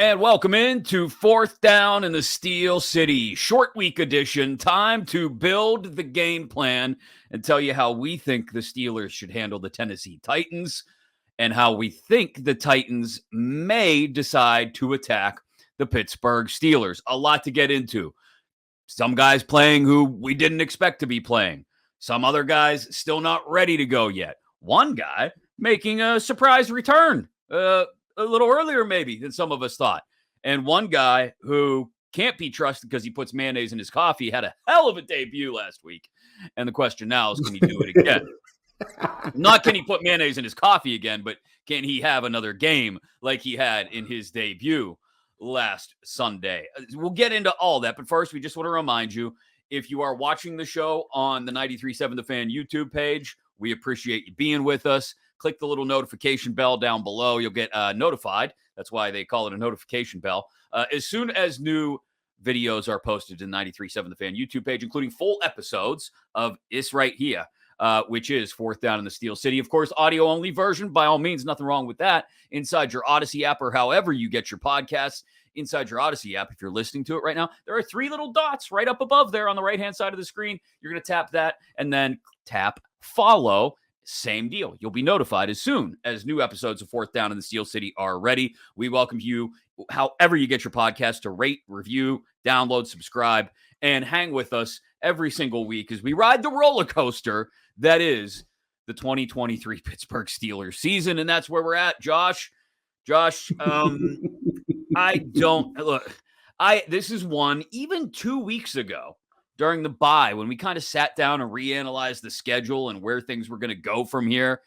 And welcome in to Fourth Down in the Steel City, short week edition. Time to build the game plan and tell you how we think the Steelers should handle the Tennessee Titans and how we think the Titans may decide to attack the Pittsburgh Steelers. A lot to get into. Some guys playing who we didn't expect to be playing. Some other guys still not ready to go yet. One guy making a surprise return. A little earlier maybe than some of us thought. And one guy who can't be trusted because he puts mayonnaise in his coffee had a hell of a debut last week. And the question now is, can he do it again? Not can he put mayonnaise in his coffee again, but can he have another game like he had in his debut last Sunday? We'll get into all that. But first, we just want to remind you, if you are watching the show on the 93.7 The Fan YouTube page, we appreciate you being with us. Click the little notification bell down below. You'll get notified. That's why they call it a notification bell. As soon as new videos are posted to 93.7 The Fan YouTube page, including full episodes of Is Right Here, which is Fourth Down in the Steel City. Of course, audio-only version. By all means, nothing wrong with that. Inside your Odyssey app or however you get your podcasts, inside your Odyssey app, if you're listening to it right now, there are three little dots right up above there on the right-hand side of the screen. You're going to tap that and then tap follow. Same deal. You'll be notified as soon as new episodes of Fourth Down in the Steel City are ready. We welcome you, however you get your podcast, to rate, review, download, subscribe, and hang with us every single week as we ride the roller coaster that is the 2023 Pittsburgh Steelers season. And that's where we're at, Josh. This is one, even 2 weeks ago, during the bye, when we kind of sat down and reanalyzed the schedule and where things were going to go from here,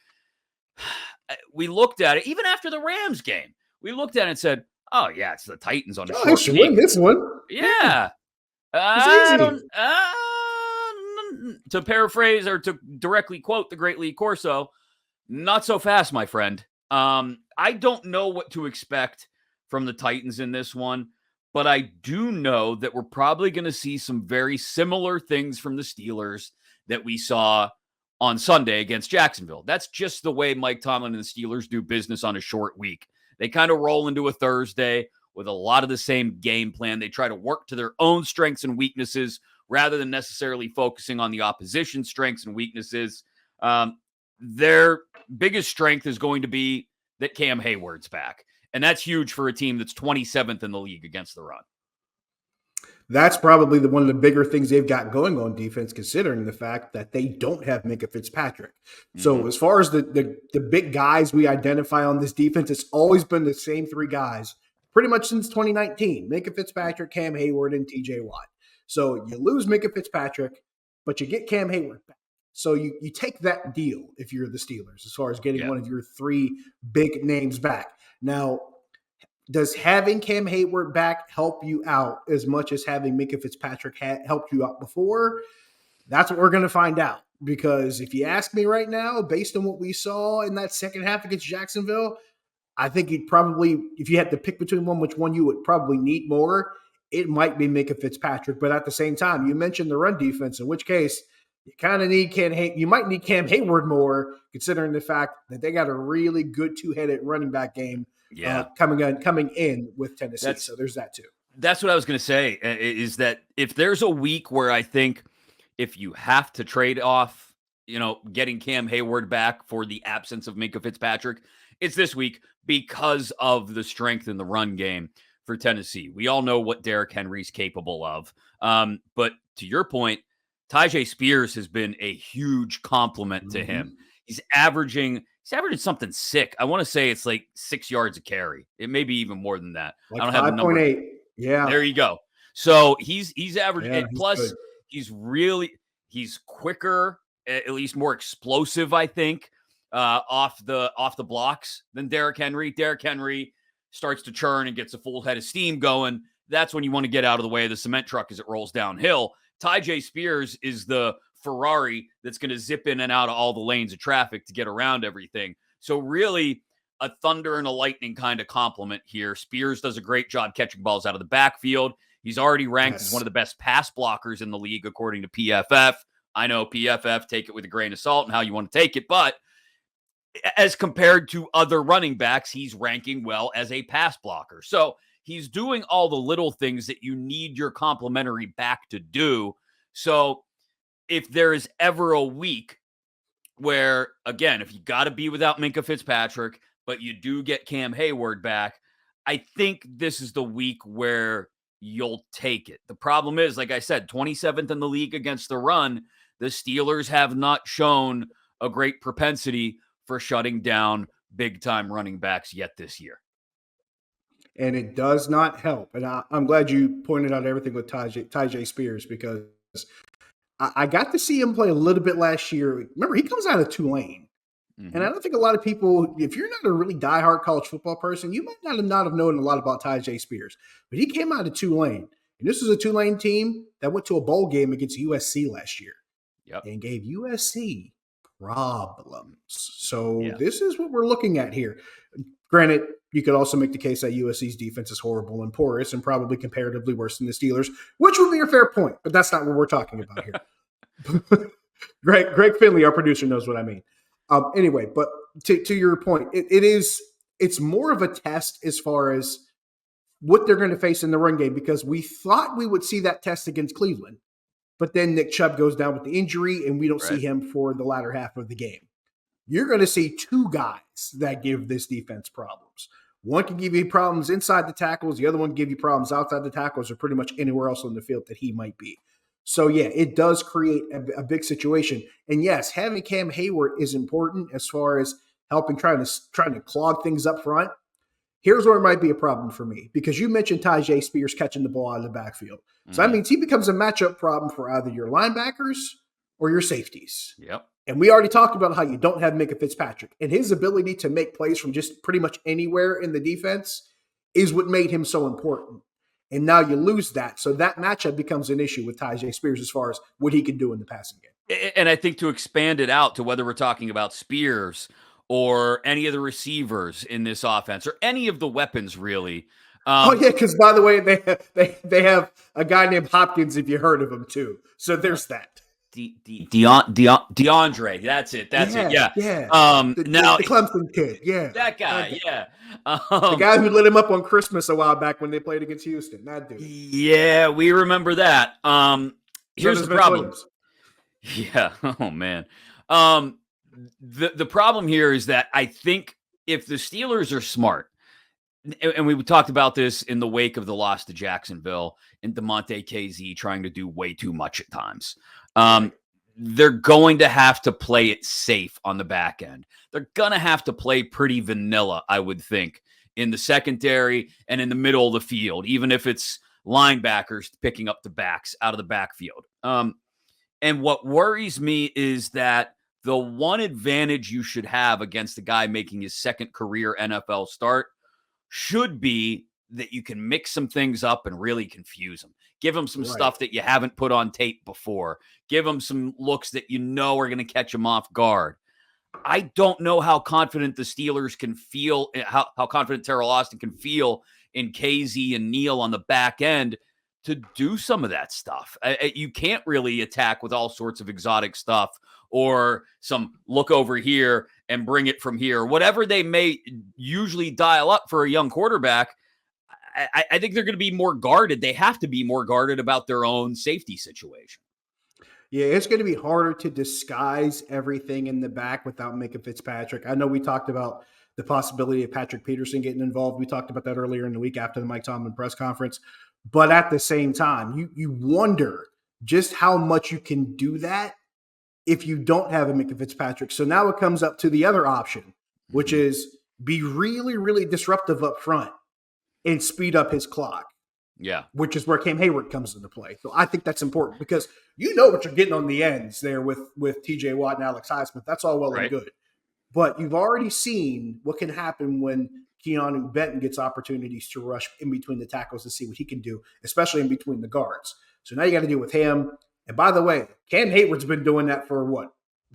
we looked at it, even after the Rams game, we looked at it and said, oh, yeah, it's the Titans on a short should win this one. Yeah. To paraphrase or to directly quote the great Lee Corso, not so fast, my friend. I don't know what to expect from the Titans in this one. But I do know that we're probably going to see some very similar things from the Steelers that we saw on Sunday against Jacksonville. That's just the way Mike Tomlin and the Steelers do business on a short week. They kind of roll into a Thursday with a lot of the same game plan. They try to work to their own strengths and weaknesses rather than necessarily focusing on the opposition's strengths and weaknesses. Their biggest strength is going to be that Cam Hayward's back. And that's huge for a team that's 27th in the league against the run. That's probably one of the bigger things they've got going on defense, considering the fact that they don't have Minkah Fitzpatrick. Mm-hmm. So as far as the big guys we identify on this defense, it's always been the same three guys pretty much since 2019. Minkah Fitzpatrick, Cam Hayward, and TJ Watt. So you lose Minkah Fitzpatrick, but you get Cam Hayward back. So you take that deal if you're the Steelers as far as getting one of your three big names back. Now, does having Cam Hayward back help you out as much as having Minkah Fitzpatrick helped you out before? That's what we're going to find out. Because if you ask me right now, based on what we saw in that second half against Jacksonville, I think you'd probably, if you had to pick between which one you would probably need more, it might be Minkah Fitzpatrick. But at the same time, you mentioned the run defense, in which case you kind of need you might need Cam Hayward more, considering the fact that they got a really good two-headed running back game coming in with Tennessee. So there's that too. That's what I was going to say, is that if there's a week where I think if you have to trade off, getting Cam Hayward back for the absence of Minkah Fitzpatrick, it's this week because of the strength in the run game for Tennessee. We all know what Derrick Henry's capable of. But to your point, Tyjae Spears has been a huge compliment to him. He's averaging something sick. I want to say it's like 6 yards a carry. It may be even more than that. Like I don't have the number. 5.8. Yeah. There you go. So he's averaging. Yeah, plus, good. he's quicker, at least more explosive, I think, off the blocks than Derrick Henry. Derrick Henry starts to churn and gets a full head of steam going. That's when you want to get out of the way of the cement truck as it rolls downhill. Tyjae Spears is the Ferrari that's going to zip in and out of all the lanes of traffic to get around everything. So really a thunder and a lightning kind of compliment here. Spears does a great job catching balls out of the backfield. He's already ranked as one of the best pass blockers in the league, according to PFF. I know PFF, take it with a grain of salt and how you want to take it, but as compared to other running backs, he's ranking well as a pass blocker. So he's doing all the little things that you need your complementary back to do. So if there is ever a week where, again, if you got to be without Minkah Fitzpatrick, but you do get Cam Hayward back, I think this is the week where you'll take it. The problem is, like I said, 27th in the league against the run. The Steelers have not shown a great propensity for shutting down big-time running backs yet this year. And it does not help. And I'm glad you pointed out everything with Tyjae Spears, because I got to see him play a little bit last year. Remember, he comes out of Tulane. Mm-hmm. And I don't think a lot of people, if you're not a really diehard college football person, you might not have known a lot about Tyjae Spears. But he came out of Tulane. And this was a Tulane team that went to a bowl game against USC last year. Yep. And gave USC problems. So This is what we're looking at here. Granted, you could also make the case that USC's defense is horrible and porous and probably comparatively worse than the Steelers, which would be a fair point, but that's not what we're talking about here. Greg Finley, our producer, knows what I mean. Anyway, but to your point, it's more of a test as far as what they're going to face in the run game, because we thought we would see that test against Cleveland, but then Nick Chubb goes down with the injury and we don't see him for the latter half of the game. You're going to see two guys that give this defense problems. One can give you problems inside the tackles. The other one can give you problems outside the tackles or pretty much anywhere else on the field that he might be. So, it does create a big situation. And, yes, having Cam Hayward is important as far as helping trying to clog things up front. Here's where it might be a problem for me, because you mentioned Tyjae Spears catching the ball out of the backfield. So that means he becomes a matchup problem for either your linebackers or your safeties. Yep. And we already talked about how you don't have Minkah Fitzpatrick. And his ability to make plays from just pretty much anywhere in the defense is what made him so important. And now you lose that. So that matchup becomes an issue with Tyjae Spears as far as what he can do in the passing game. And I think to expand it out to whether we're talking about Spears or any of the receivers in this offense or any of the weapons, really. Because by the way, they have a guy named Hopkins, if you heard of him, too. So there's that. DeAndre, that's it. Yeah. The Clemson kid, that guy, the guy who lit him up on Christmas a while back when they played against Houston. That dude. Yeah, we remember that. Here's the problem. Williams. Yeah. Oh man. The problem here is that I think if the Steelers are smart, and we talked about this in the wake of the loss to Jacksonville and DeMonte KZ trying to do way too much at times. They're going to have to play it safe on the back end. They're going to have to play pretty vanilla, I would think, in the secondary and in the middle of the field, even if it's linebackers picking up the backs out of the backfield. And what worries me is that the one advantage you should have against a guy making his second career NFL start should be that you can mix some things up and really confuse him. Give him some stuff that you haven't put on tape before. Give him some looks that you know are going to catch him off guard. I don't know how confident the Steelers can feel, how confident Terrell Austin can feel in KZ and Neal on the back end to do some of that stuff. You can't really attack with all sorts of exotic stuff or some look over here and bring it from here. Whatever they may usually dial up for a young quarterback, I think they're going to be more guarded. They have to be more guarded about their own safety situation. Yeah, it's going to be harder to disguise everything in the back without Minkah Fitzpatrick. I know we talked about the possibility of Patrick Peterson getting involved. We talked about that earlier in the week after the Mike Tomlin press conference. But at the same time, you wonder just how much you can do that if you don't have a Minkah Fitzpatrick. So now it comes up to the other option, which is be really, really disruptive up front and speed up his clock. Yeah. Which is where Cam Hayward comes into play. So I think that's important because you know what you're getting on the ends there with TJ Watt and Alex Highsmith. That's all well and good. But you've already seen what can happen when Keanu Benton gets opportunities to rush in between the tackles to see what he can do, especially in between the guards. So now you got to deal with him. And by the way, Cam Hayward's been doing that for a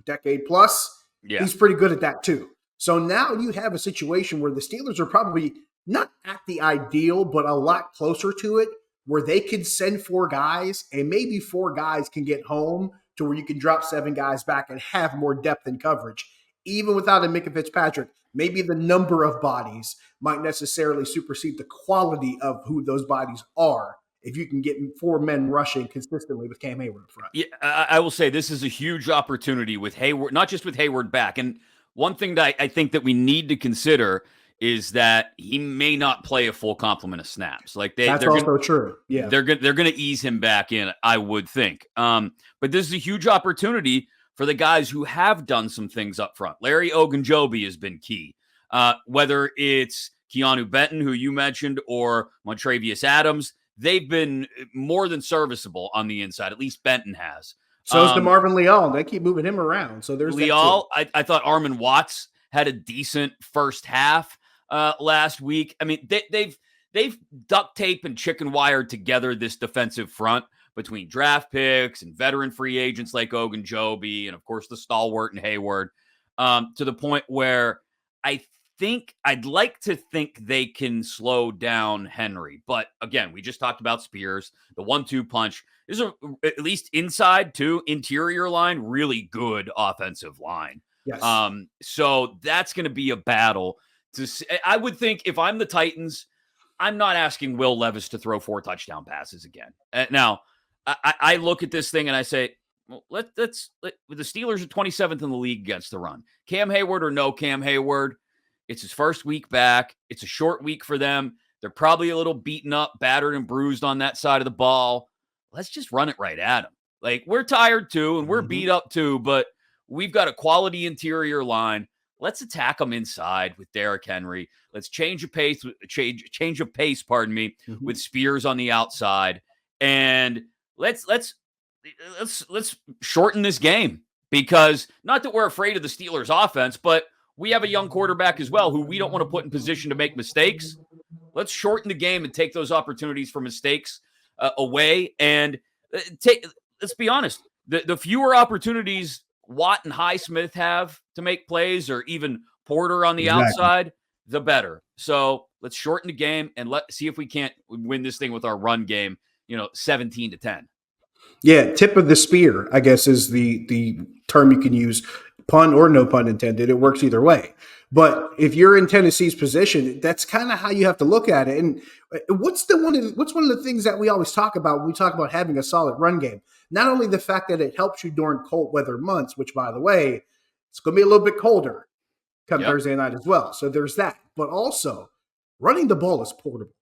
decade plus? Yeah. He's pretty good at that too. So now you have a situation where the Steelers are probably not at the ideal, but a lot closer to it, where they could send 4 guys and maybe 4 guys can get home to where you can drop 7 guys back and have more depth in coverage even without a Minka Fitzpatrick, maybe the number of bodies might necessarily supersede the quality of who those bodies are if you can get 4 men rushing consistently with Cam Hayward in front. Yeah, I will say this is a huge opportunity with Hayward, not just with Hayward back. And one thing that I think that we need to consider is that he may not play a full complement of snaps. Like That's they're going also true. Yeah. they're going to ease him back in, I would think. But this is a huge opportunity for the guys who have done some things up front. Larry Ogunjobi has been key. Whether it's Keanu Benton, who you mentioned, or Montravius Adams, they've been more than serviceable on the inside. At least Benton has. So is DeMarvin Leal. They keep moving him around. So there's Leal. I thought Armon Watts had a decent first half last week. I mean, they've duct tape and chicken wired together this defensive front between draft picks and veteran free agents like Ogunjobi and, of course, the stalwart and Hayward, to the point where I'd like to think they can slow down Henry. But again, we just talked about Spears. The 1-2 punch is at least inside to interior line, really good offensive line. Yes. So that's going to be a battle. I would think if I'm the Titans, I'm not asking Will Levis to throw 4 touchdown passes again. Now, I look at this thing and I say, well, the Steelers are 27th in the league against the run. Cam Hayward or no Cam Hayward, it's his first week back. It's a short week for them. They're probably a little beaten up, battered, and bruised on that side of the ball. Let's just run it right at them. Like, we're tired too, and we're beat up too, but we've got a quality interior line. Let's attack them inside with Derrick Henry. Let's change of pace, with Spears on the outside, and let's shorten this game, because not that we're afraid of the Steelers' offense, but we have a young quarterback as well who we don't want to put in position to make mistakes. Let's shorten the game and take those opportunities for mistakes away. And let's be honest, the fewer opportunities Watt and Highsmith have to make plays, or even Porter on the outside, the better. So let's shorten the game and let's see if we can't win this thing with our run game, 17-10. Yeah, tip of the spear, I guess, is the term you can use, pun or no pun intended. It works either way. But if you're in Tennessee's position, that's kind of how you have to look at it. And what's one of the things that we always talk about when we talk about having a solid run game? Not only the fact that it helps you during cold weather months, which, by the way, it's going to be a little bit colder come Thursday night as well. So there's that. But also, running the ball is portable.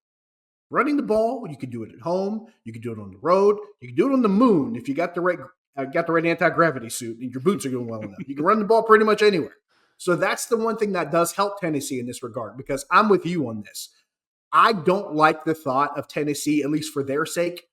Running the ball, you can do it at home. You can do it on the road. You can do it on the moon if you got the right anti-gravity suit and your boots are going well enough. You can run the ball pretty much anywhere. So that's the one thing that does help Tennessee in this regard, because I'm with you on this. I don't like the thought of Tennessee, at least for their sake,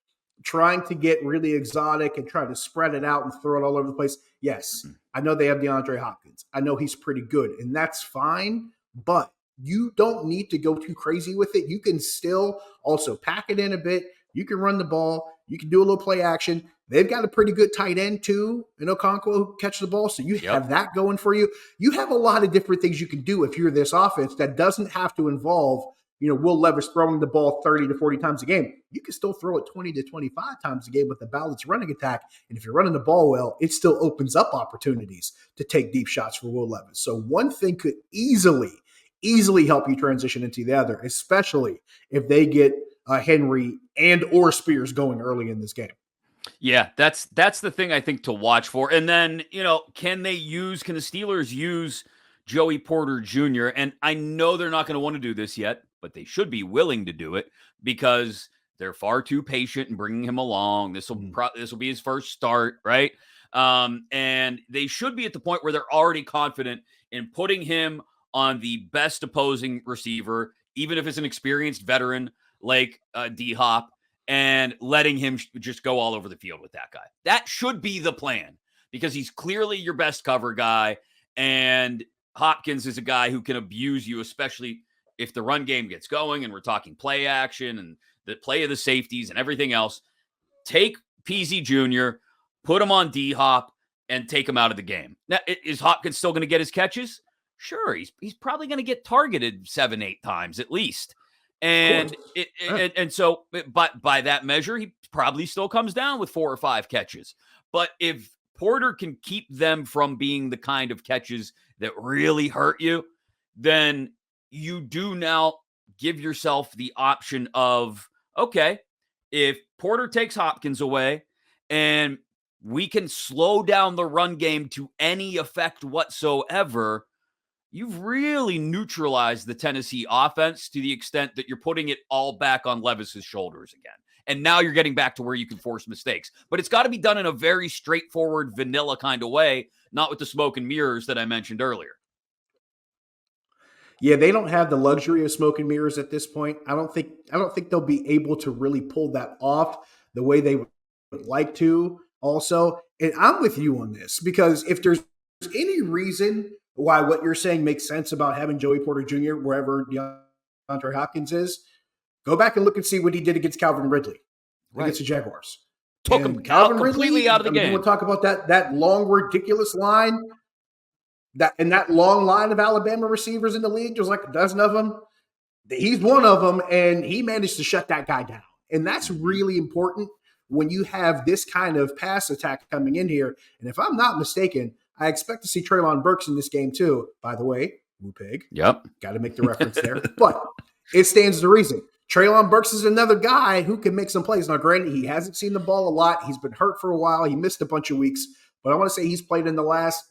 trying to get really exotic and try to spread it out and throw it all over the place. Yes, I know they have DeAndre Hopkins. I know he's pretty good, and that's fine, but you don't need to go too crazy with it. You can still also pack it in a bit. You can run the ball. You can do a little play action. They've got a pretty good tight end too, Okonkwo, who catch the ball. So you have that going for you. You have a lot of different things you can do if you're this offense that doesn't have to involve, Will Levis throwing the ball 30 to 40 times a game. You can still throw it 20 to 25 times a game with a balanced running attack. And if you're running the ball well, it still opens up opportunities to take deep shots for Will Levis. So one thing could easily help you transition into the other, especially if they get Henry and or Spears going early in this game. Yeah, that's the thing I think to watch for. And then, can the Steelers use Joey Porter Jr.? And I know they're not going to want to do this yet, but they should be willing to do it, because they're far too patient in bringing him along. This will be his first start, right? And they should be at the point where they're already confident in putting him on the best opposing receiver, even if it's an experienced veteran like D-Hop, and letting him just go all over the field with that guy. That should be the plan, because he's clearly your best cover guy, and Hopkins is a guy who can abuse you, especially if the run game gets going and we're talking play action and the play of the safeties and everything else. Take PZ Jr., put him on D-Hop, and take him out of the game. Now, is Hopkins still going to get his catches? Sure, he's probably going to get targeted 7-8 times at least. And so by that measure, he probably still comes down with 4 or 5 catches. But if Porter can keep them from being the kind of catches that really hurt you, then you do now give yourself the option of, okay, if Porter takes Hopkins away and we can slow down the run game to any effect whatsoever, you've really neutralized the Tennessee offense to the extent that you're putting it all back on Levis's shoulders again. And now you're getting back to where you can force mistakes. But it's got to be done in a very straightforward, vanilla kind of way, not with the smoke and mirrors that I mentioned earlier. Yeah, they don't have the luxury of smoke and mirrors at this point. I don't think they'll be able to really pull that off the way they would like to also. And I'm with you on this, because if there's any reason why what you're saying makes sense about having Joey Porter Jr. wherever DeAndre Hopkins is, go back and look and see what he did against Calvin Ridley against the Jaguars. Took him completely out of the game. We'll talk about that long, ridiculous line. That long line of Alabama receivers in the league, there's like a dozen of them. He's one of them, and he managed to shut that guy down. And that's really important when you have this kind of pass attack coming in here. And if I'm not mistaken, I expect to see Treylon Burks in this game too. By the way, Woo Pig. Yep. Got to make the reference there. But it stands to reason. Treylon Burks is another guy who can make some plays. Now, granted, he hasn't seen the ball a lot. He's been hurt for a while. He missed a bunch of weeks. But I want to say he's played in the last,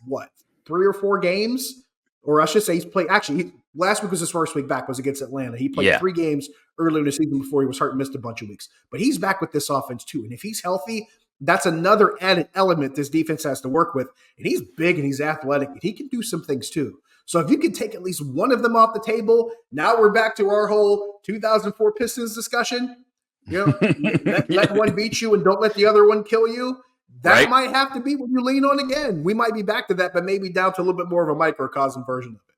3 or 4 games? Or I should say he's played – actually, last week was his first week back, was against Atlanta. He played 3 games earlier in the season before he was hurt and missed a bunch of weeks. But he's back with this offense too. And if he's healthy, that's another added element this defense has to work with. And he's big and he's athletic, and he can do some things too. So if you can take at least one of them off the table, now we're back to our whole 2004 Pistons discussion. Let one beat you and don't let the other one kill you. That might have to be what you lean on again. We might be back to that, but maybe down to a little bit more of a microcosm version of it.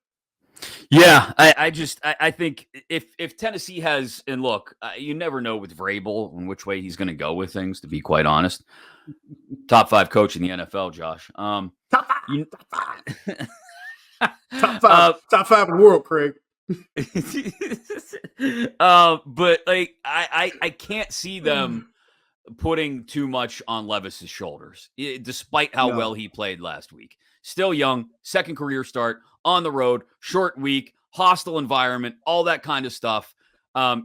Yeah, I think if Tennessee has, and look, you never know with Vrabel and which way he's going to go with things, to be quite honest. Top 5 coach in the NFL, Josh. Top 5. Top 5 in the world, Craig. But like I can't see them putting too much on Levis's shoulders, despite how well he played last week. Still young, second career start, on the road, short week, hostile environment, all that kind of stuff.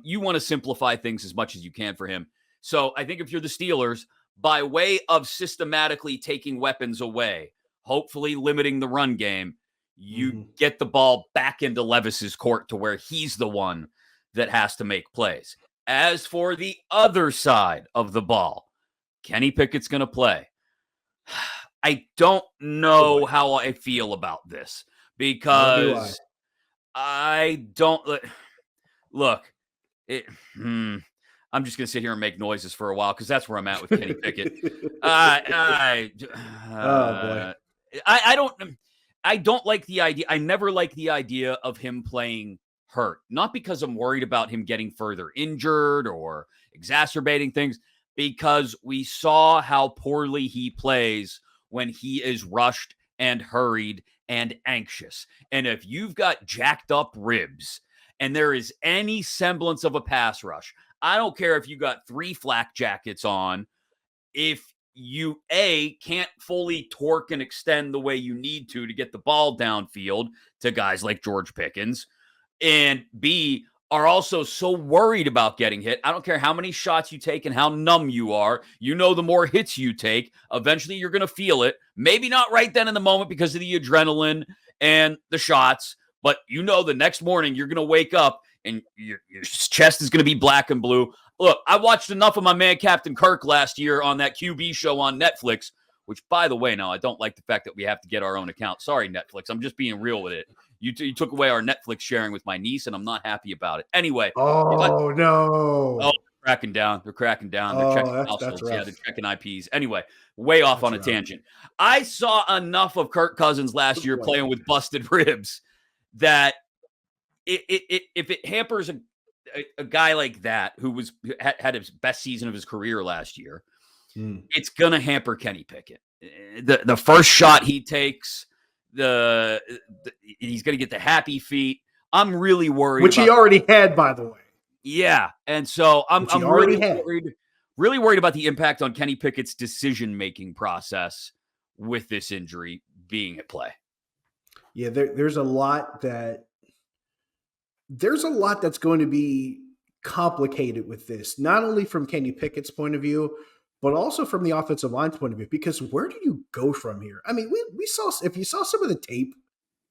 You want to simplify things as much as you can for him. So I think if you're the Steelers, by way of systematically taking weapons away, hopefully limiting the run game, you get the ball back into Levis's court to where he's the one that has to make plays. As for the other side of the ball, Kenny Pickett's going to play. I don't know how I feel about this, because I don't look. I'm just going to sit here and make noises for a while, because that's where I'm at with Kenny Pickett. I don't like the idea. I never like the idea of him playing hurt, not because I'm worried about him getting further injured or exacerbating things, because we saw how poorly he plays when he is rushed and hurried and anxious. And if you've got jacked up ribs and there is any semblance of a pass rush, I don't care if you got 3 flak jackets on, if you can't fully torque and extend the way you need to get the ball downfield to guys like George Pickens, and B, are also so worried about getting hit. I don't care how many shots you take and how numb you are. You know, the more hits you take, eventually you're going to feel it. Maybe not right then in the moment because of the adrenaline and the shots, but you know the next morning you're going to wake up and your chest is going to be black and blue. Look, I watched enough of my man Captain Kirk last year on that QB show on Netflix, which, by the way, now I don't like the fact that we have to get our own account. Sorry, Netflix. I'm just being real with it. You took away our Netflix sharing with my niece, and I'm not happy about it. Anyway. No. They're cracking down. They're checking households. Yeah, they're checking IPs. Anyway, way off on a tangent. I saw enough of Kirk Cousins last year playing with busted ribs that if it hampers a guy like that who had his best season of his career last year, it's going to hamper Kenny Pickett. The first shot he takes, he's going to get the happy feet. I'm really worried. Which he already had, by the way. Yeah. And so I'm really worried about the impact on Kenny Pickett's decision-making process with this injury being at play. Yeah, there's a lot that's going to be complicated with this, not only from Kenny Pickett's point of view, but also from the offensive line's point of view. Because where do you go from here? I mean, we saw, if you saw some of the tape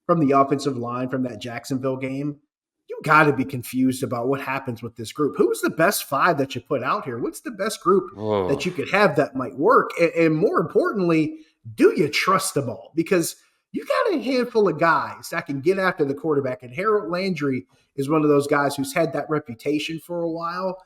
from the offensive line from that Jacksonville game, you got to be confused about what happens with this group. Who's the best five that you put out here? What's the best group that you could have that might work? And more importantly, do you trust them all? Because you got a handful of guys that can get after the quarterback. And Harold Landry is one of those guys who's had that reputation for a while.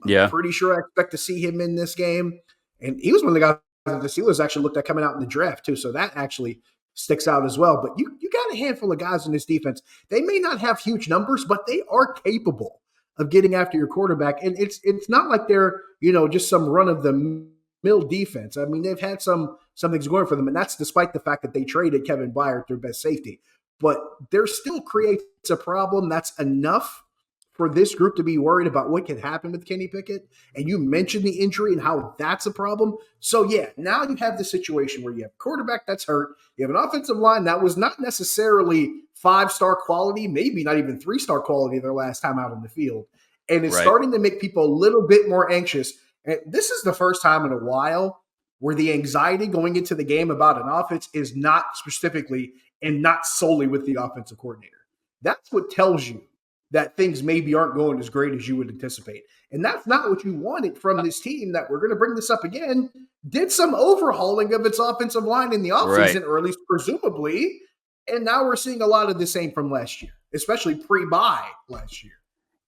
I'm pretty sure I expect to see him in this game. And he was one of the guys that the Steelers actually looked at coming out in the draft, too. So that actually sticks out as well. But you got a handful of guys in this defense. They may not have huge numbers, but they are capable of getting after your quarterback. And it's not like they're, just some run-of-the-mill defense. I mean, they've had some things going for them, and that's despite the fact that they traded Kevin Byard, their best safety. But there still creates a problem that's enough for this group to be worried about what can happen with Kenny Pickett. And you mentioned the injury and how that's a problem. So, yeah, now you have the situation where you have a quarterback that's hurt. You have an offensive line that was not necessarily 5-star quality, maybe not even 3-star quality their last time out on the field. And it's starting to make people a little bit more anxious. And this is the first time in a while where the anxiety going into the game about an offense is not specifically and not solely with the offensive coordinator. That's what tells you that things maybe aren't going as great as you would anticipate. And that's not what you wanted from this team that we're going to bring this up again, did some overhauling of its offensive line in the offseason, or at least presumably. And now we're seeing a lot of the same from last year, especially pre-bye last year.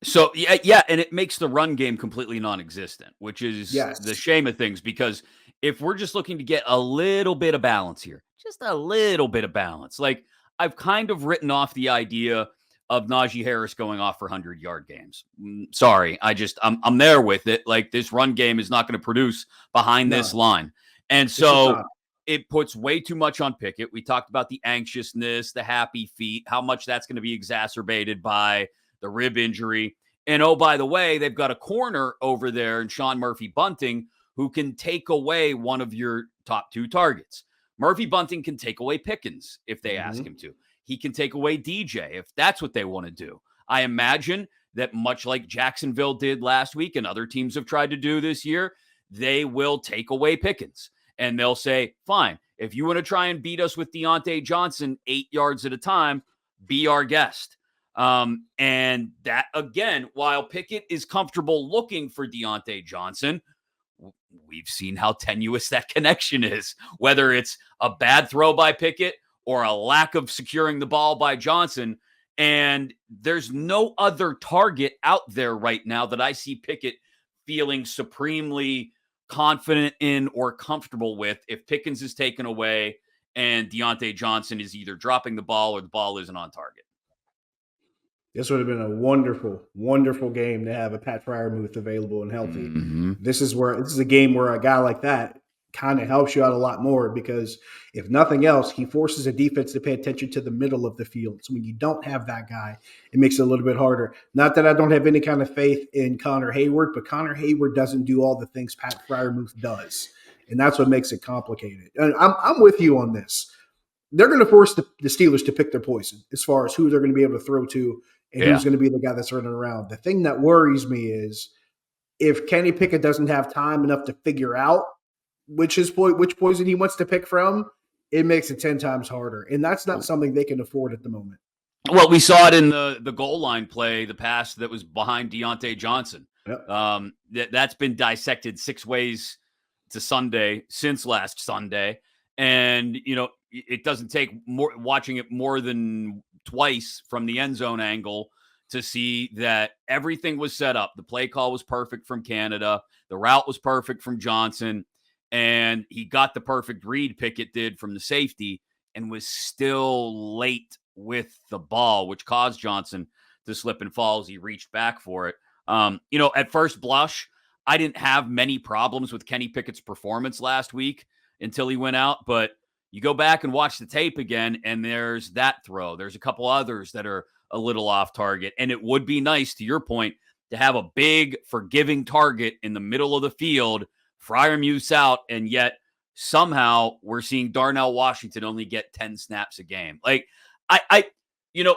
So, yeah, and it makes the run game completely non-existent, which is the shame of things, because if we're just looking to get a little bit of balance here, just a little bit of balance, like I've kind of written off the idea of Najee Harris going off for 100-yard games. Sorry, I'm there with it. Like, this run game is not going to produce behind this line. And so it puts way too much on Pickett. We talked about the anxiousness, the happy feet, how much that's going to be exacerbated by the rib injury. And oh, by the way, they've got a corner over there in Sean Murphy-Bunting who can take away one of your top two targets. Murphy-Bunting can take away Pickens if they ask him to. He can take away DJ if that's what they want to do. I imagine that much like Jacksonville did last week and other teams have tried to do this year, they will take away Pickens. And they'll say, fine, if you want to try and beat us with Deontay Johnson 8 yards at a time, be our guest. And that, again, while Pickett is comfortable looking for Deontay Johnson, we've seen how tenuous that connection is, whether it's a bad throw by Pickett or a lack of securing the ball by Johnson. And there's no other target out there right now that I see Pickett feeling supremely confident in or comfortable with if Pickens is taken away and Deontay Johnson is either dropping the ball or the ball isn't on target. This would have been a wonderful, wonderful game to have a Pat Freiermuth available and healthy. This is a game where a guy like that kind of helps you out a lot more, because if nothing else, he forces a defense to pay attention to the middle of the field. So when you don't have that guy, it makes it a little bit harder. Not that I don't have any kind of faith in Connor Hayward, but Connor Hayward doesn't do all the things Pat Freiermuth does. And that's what makes it complicated. And I'm with you on this. They're going to force the Steelers to pick their poison as far as who they're going to be able to throw to and who's going to be the guy that's running around. The thing that worries me is if Kenny Pickett doesn't have time enough to figure out which poison he wants to pick from, it makes it 10 times harder. And that's not something they can afford at the moment. Well, we saw it in the goal line play, the pass that was behind Deontay Johnson. Yep. That's been dissected 6 ways to Sunday since last Sunday. And, it doesn't take watching it more than twice from the end zone angle to see that everything was set up. The play call was perfect from Canada. The route was perfect from Johnson. And he got the perfect read, Pickett did, from the safety, and was still late with the ball, which caused Johnson to slip and fall as he reached back for it. At first blush, I didn't have many problems with Kenny Pickett's performance last week until he went out. But you go back and watch the tape again, and there's that throw. There's a couple others that are a little off target. And it would be nice, to your point, to have a big, forgiving target in the middle of the field. Freiermuth's out, and yet somehow we're seeing Darnell Washington only get 10 snaps a game. Like, I you know,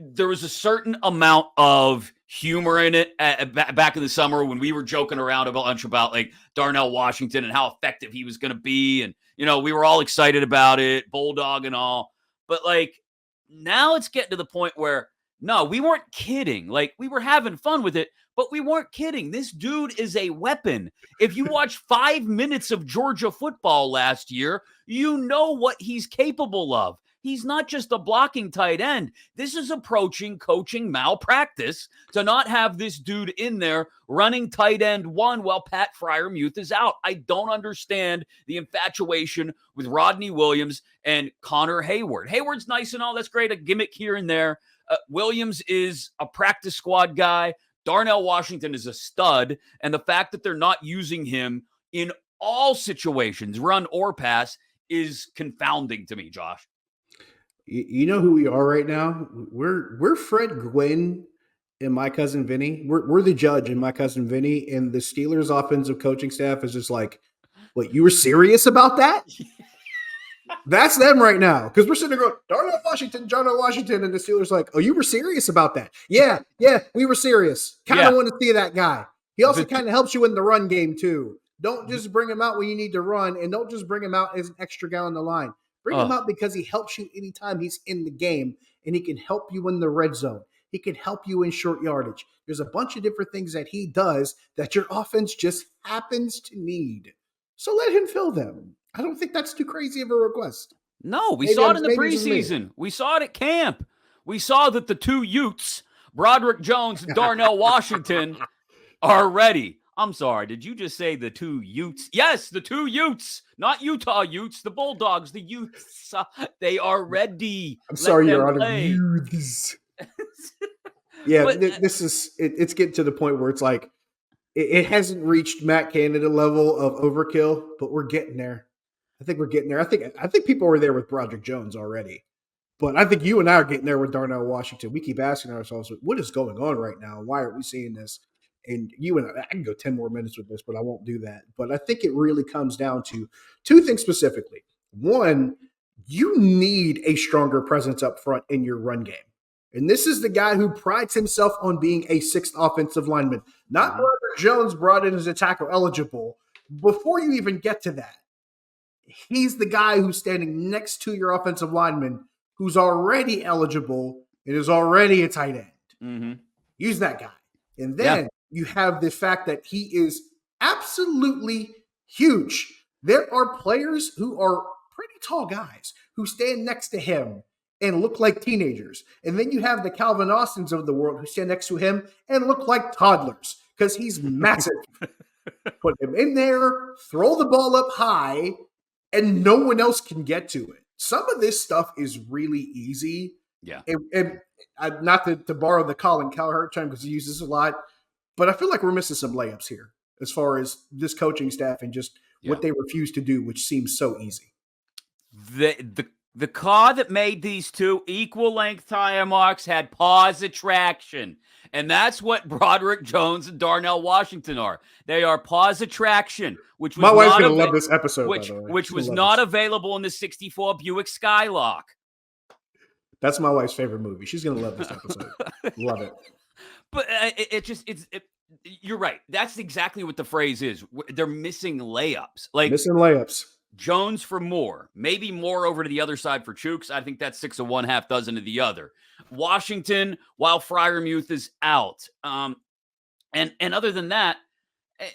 there was a certain amount of humor in it back in the summer when we were joking around a bunch about like Darnell Washington and how effective he was going to be. And, we were all excited about it, Bulldog and all. But like now it's getting to the point where, no, we weren't kidding. Like we were having fun with it, but we weren't kidding. This dude is a weapon. If you watch 5 minutes of Georgia football last year, you know what he's capable of. He's not just a blocking tight end. This is approaching coaching malpractice to not have this dude in there running tight end one while Pat Freiermuth is out. I don't understand the infatuation with Rodney Williams and Connor Hayward. Hayward's nice and all. That's great. A gimmick here and there. Williams is a practice squad guy. Darnell Washington is a stud. And the fact that they're not using him in all situations, run or pass, is confounding to me, Josh. You know who we are right now? We're Fred Gwynn and My Cousin Vinny. We're the judge and My Cousin Vinny, and the Steelers offensive coaching staff is just like, wait, you were serious about that? That's them right now. Because we're sitting there going, Darnell Washington, and the Steelers like, oh, you were serious about that? Yeah, we were serious. Kind of want to see that guy. He also kind of helps you in the run game too. Don't just bring him out when you need to run, and don't just bring him out as an extra guy on the line. Bring him out because he helps you anytime he's in the game, and he can help you in the red zone. He can help you in short yardage. There's a bunch of different things that he does that your offense just happens to need. So let him fill them. I don't think that's too crazy of a request. No, we saw it in the preseason. We saw it at camp. We saw that the two Utes, Broderick Jones and Darnell Washington, are ready. I'm sorry, did you just say the two Utes? Yes, the two Utes, not Utah Utes, the Bulldogs, the Utes. They are ready. I'm sorry, Your Honor. Utes. Yeah, but, it's getting to the point where it's like, it hasn't reached Matt Canada level of overkill, but we're getting there. I think we're getting there. I think people were there with Broderick Jones already. But I think you and I are getting there with Darnell Washington. We keep asking ourselves, what is going on right now? Why aren't we seeing this? And you and I can go 10 more minutes with this, but I won't do that. But I think it really comes down to two things specifically. One, you need a stronger presence up front in your run game. And this is the guy who prides himself on being a sixth offensive lineman. Not Broderick Jones brought in as a tackle eligible. Before you even get to that, he's the guy who's standing next to your offensive lineman who's already eligible and is already a tight end. Mm-hmm. Use that guy. And then you have the fact that he is absolutely huge. There are players who are pretty tall guys who stand next to him and look like teenagers. And then you have the Calvin Austins of the world who stand next to him and look like toddlers because he's massive. Put him in there, throw the ball up high, and no one else can get to it. Some of this stuff is really easy. Yeah. And not to borrow the Colin Cowherd term because he uses this a lot, but I feel like we're missing some layups here as far as this coaching staff and just what they refuse to do, which seems so easy. The car that made these two equal length tire marks had pause attraction. And that's what Broderick Jones and Darnell Washington are. They are pause attraction, which was my wife's going to love this episode, which was not available in the 64 Buick Skylark. That's my wife's favorite movie. She's going to love this episode. Love it. But you're right. That's exactly what the phrase is. They're missing layups. Missing layups. Jones for more, maybe more over to the other side for Chooks. I think that's 6 of one, half dozen of the other. Washington, while Freiermuth is out. And other than that,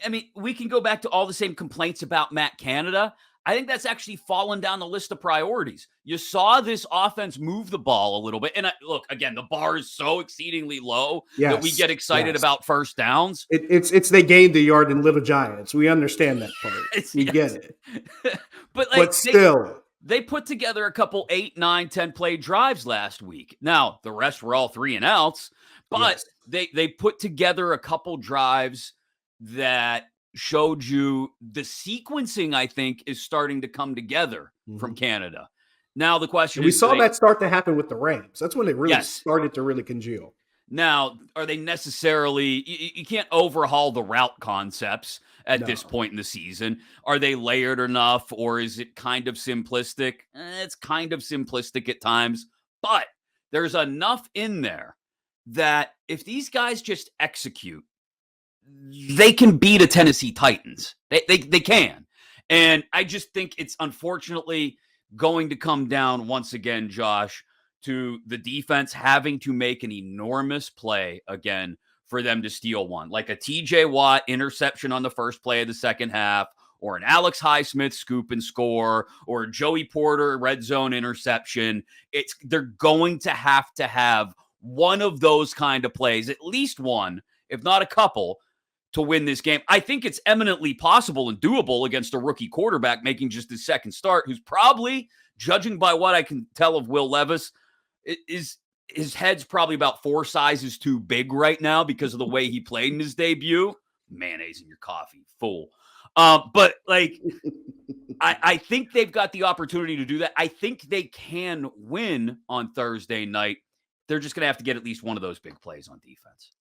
I mean, we can go back to all the same complaints about Matt Canada. I think that's actually fallen down the list of priorities. You saw this offense move the ball a little bit. And look, again, the bar is so exceedingly low that we get excited about first downs. It's they gained the yard in Little Giants. We understand that part. We get it. but still. They put together a couple 8, 9, 10 play drives last week. Now, the rest were all 3 and outs, but they put together a couple drives that showed you the sequencing, I think, is starting to come together from Canada. Now, the question is... We saw that start to happen with the Rams. That's when it really started to really congeal. Now, are they necessarily, you can't overhaul the route concepts at this No. point in the season. Are they layered enough, or is it kind of simplistic? It's kind of simplistic at times, but there's enough in there that if these guys just execute, they can beat a Tennessee Titans. They can. And I just think it's unfortunately going to come down once again, Josh, to the defense having to make an enormous play again for them to steal one, like a TJ Watt interception on the first play of the second half, or an Alex Highsmith scoop and score, or a Joey Porter red zone interception. They're going to have one of those kind of plays, at least one, if not a couple, to win this game. I think it's eminently possible and doable against a rookie quarterback making just his second start, who's probably, judging by what I can tell of Will Levis, his head's probably about 4 sizes too big right now because of the way he played in his debut. Mayonnaise in your coffee, fool. But like, I think they've got the opportunity to do that. I think they can win on Thursday night. They're just going to have to get at least one of those big plays on defense.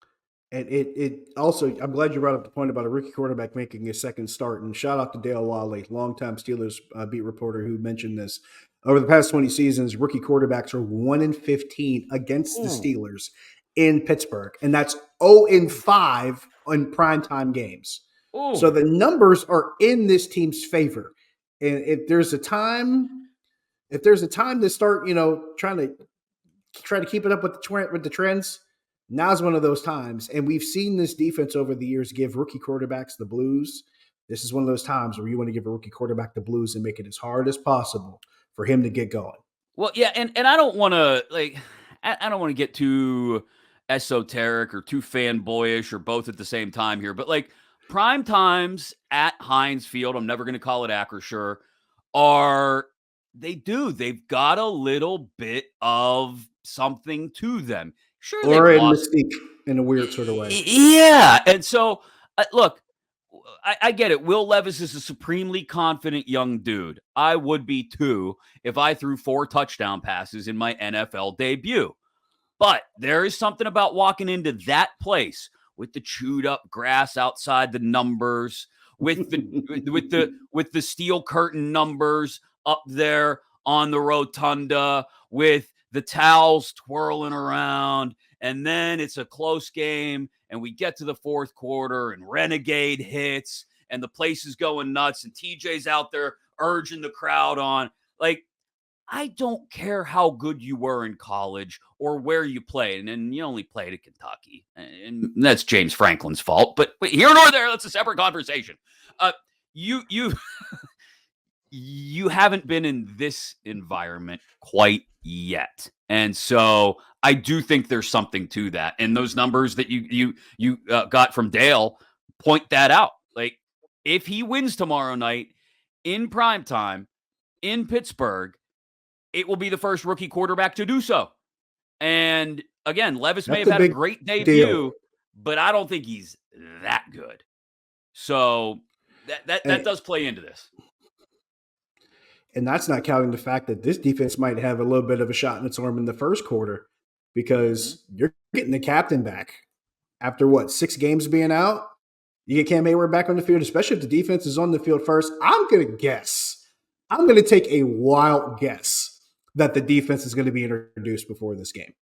And it also, I'm glad you brought up the point about a rookie quarterback making his second start. And shout out to Dale Wally, longtime Steelers beat reporter, who mentioned this. Over the past 20 seasons, rookie quarterbacks are 1-15 against the Steelers in Pittsburgh, and that's 0-5 in primetime games. Ooh. So the numbers are in this team's favor. And if there's a time to start, trying to keep it up with the trends, now's one of those times. And we've seen this defense over the years give rookie quarterbacks the blues. This is one of those times where you want to give a rookie quarterback the blues and make it as hard as possible for him to get going. Well, yeah, and I don't want to I don't want to get too esoteric or too fanboyish or both at the same time here, but like prime times at Heinz Field, I'm never going to call it Acrisure, they've got a little bit of something to them. Sure, or they've in lost mystique in a weird sort of way. Yeah, and so look, I get it. Will Levis is a supremely confident young dude. I would be too if I threw 4 touchdown passes in my NFL debut. But there is something about walking into that place with the chewed up grass outside the numbers, with the steel curtain numbers up there on the rotunda, with the towels twirling around, and then it's a close game, and we get to the fourth quarter, and Renegade hits, and the place is going nuts, and TJ's out there urging the crowd on. Like, I don't care how good you were in college or where you played, and you only played at Kentucky, and that's James Franklin's fault. But here nor there, that's a separate conversation. You you haven't been in this environment quite yet. And so I do think there's something to that. And those numbers that you got from Dale point that out. Like, if he wins tomorrow night in primetime in Pittsburgh, it will be the first rookie quarterback to do so. And again, Levis may have had a great debut, but I don't think he's that good. So that does play into this. And that's not counting the fact that this defense might have a little bit of a shot in its arm in the first quarter, because you're getting the captain back after 6 games being out. You get Cam Hayward back on the field, especially if the defense is on the field first. I'm going to take a wild guess that the defense is going to be introduced before this game.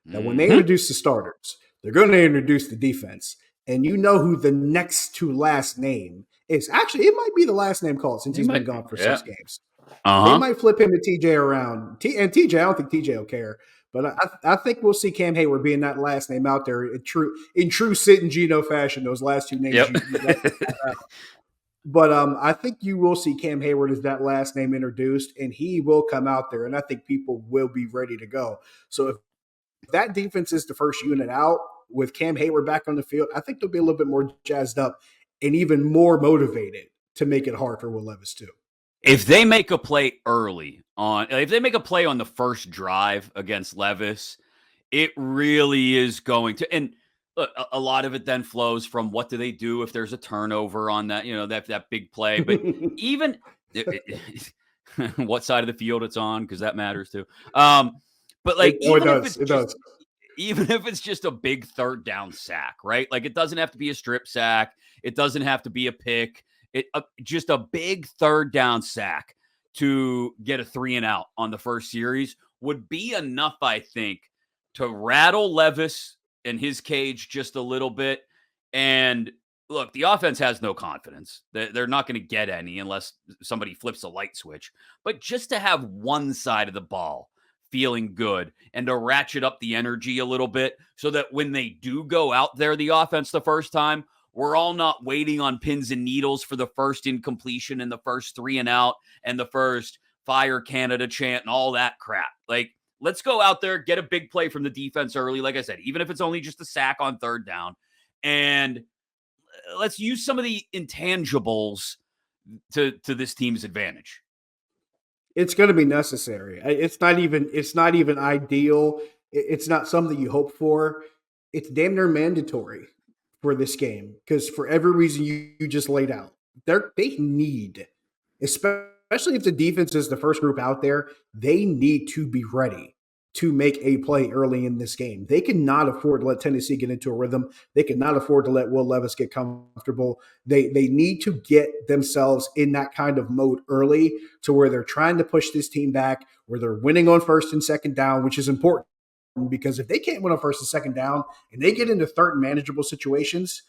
Now, when they introduce the starters, they're going to introduce the defense. And you know who the next to last name is. Actually, it might be the last name called since he's been gone for 6 games. They might flip him to TJ around. And TJ, I don't think TJ will care. But I think we'll see Cam Hayward being that last name out there in true Sid and Gino fashion, those last 2 names. Yep. But I think you will see Cam Hayward as that last name introduced, and he will come out there, and I think people will be ready to go. So if that defense is the first unit out with Cam Hayward back on the field, I think they'll be a little bit more jazzed up and even more motivated to make it hard for Will Levis too. If they make a play on the first drive against Levis, it really is going to, and look, a lot of it then flows from what do they do if there's a turnover on that, that big play. But even what side of the field it's on, because that matters too. But like, it does. even if it's just a big third down sack, right? Like it doesn't have to be a strip sack. It doesn't have to be a pick. Just a big third down sack to get a 3-and-out on the first series would be enough, I think, to rattle Levis in his cage just a little bit. And look, the offense has no confidence. They're not going to get any unless somebody flips a light switch. But just to have one side of the ball feeling good and to ratchet up the energy a little bit so that when they do go out there, the offense the first time, we're all not waiting on pins and needles for the first incompletion and the first 3-and-out and the first Fire Canada chant and all that crap. Like, let's go out there, get a big play from the defense early. Like I said, even if it's only just a sack on third down, and let's use some of the intangibles to this team's advantage. It's going to be necessary. It's not even ideal. It's not something you hope for. It's damn near mandatory for this game because for every reason you just laid out, they need, especially if the defense is the first group out there, they need to be ready to make a play early in this game. They cannot afford to let Tennessee get into a rhythm. They cannot afford to let Will Levis get comfortable. They need to get themselves in that kind of mode early to where they're trying to push this team back, where they're winning on first and second down, which is important because if they can't win on first and second down and they get into third and manageable situations,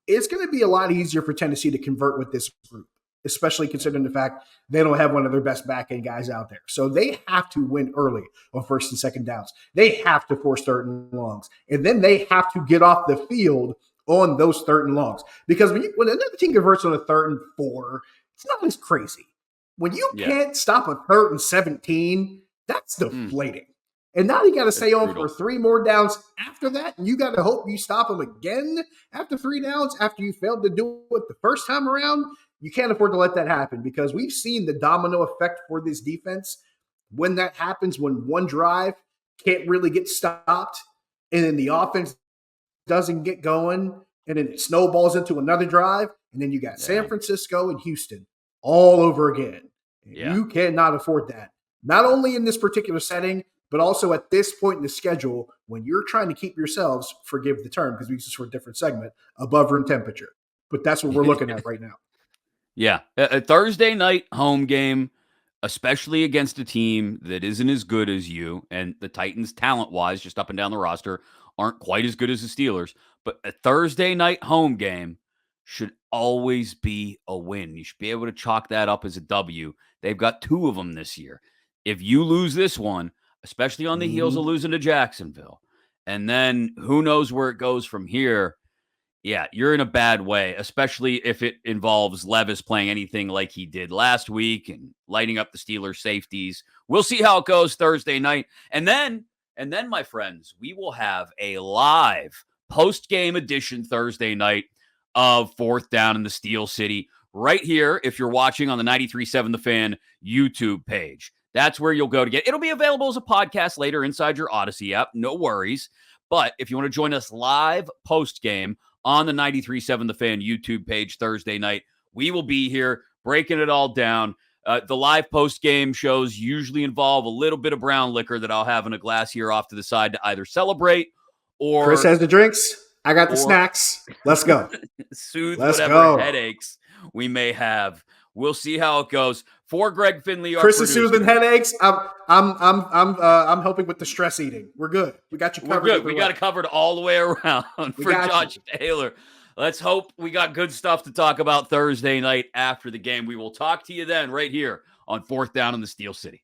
it's going to be a lot easier for Tennessee to convert with this group, especially considering the fact they don't have one of their best back-end guys out there. So they have to win early on first and second downs. They have to force third and longs. And then they have to get off the field on those third and longs. Because when another team converts on a 3rd and 4, it's not as crazy. When you can't stop a 3rd and 17, that's deflating. And now you got to stay on for 3 more downs after that. And you got to hope you stop them again after 3 downs after you failed to do it the first time around. You can't afford to let that happen because we've seen the domino effect for this defense. When that happens, when one drive can't really get stopped and then the offense doesn't get going and then it snowballs into another drive. And then you got San Francisco and Houston all over again. You cannot afford that. Not only in this particular setting, but also at this point in the schedule when you're trying to keep yourselves, forgive the term because we use this for a different segment, above room temperature. But that's what we're looking at right now. Yeah. A Thursday night home game, especially against a team that isn't as good as you, and the Titans, talent-wise, just up and down the roster, aren't quite as good as the Steelers. But a Thursday night home game should always be a win. You should be able to chalk that up as a W. They've got 2 of them this year. If you lose this one, especially on the heels of losing to Jacksonville, and then who knows where it goes from here, yeah, you're in a bad way, especially if it involves Levis playing anything like he did last week and lighting up the Steelers safeties. We'll see how it goes Thursday night. And then, my friends, we will have a live post-game edition Thursday night of 4th Down in the Steel City right here if you're watching on the 93.7 The Fan YouTube page. That's where you'll go to get. It'll be available as a podcast later inside your Odyssey app. No worries. But if you want to join us live post-game on the 93.7 The Fan YouTube page Thursday night, we will be here breaking it all down. The live post-game shows usually involve a little bit of brown liquor that I'll have in a glass here off to the side to either celebrate or... Chris has the drinks. I got the snacks. Let's go. Soothe whatever headaches we may have. We'll see how it goes. For Greg Finley, Chris is soothing headaches. I'm helping with the stress eating. We're good. We got you covered. We're good. We got it covered all the way around. For Josh Taylor, let's hope we got good stuff to talk about Thursday night after the game. We will talk to you then right here on 4th Down in the Steel City.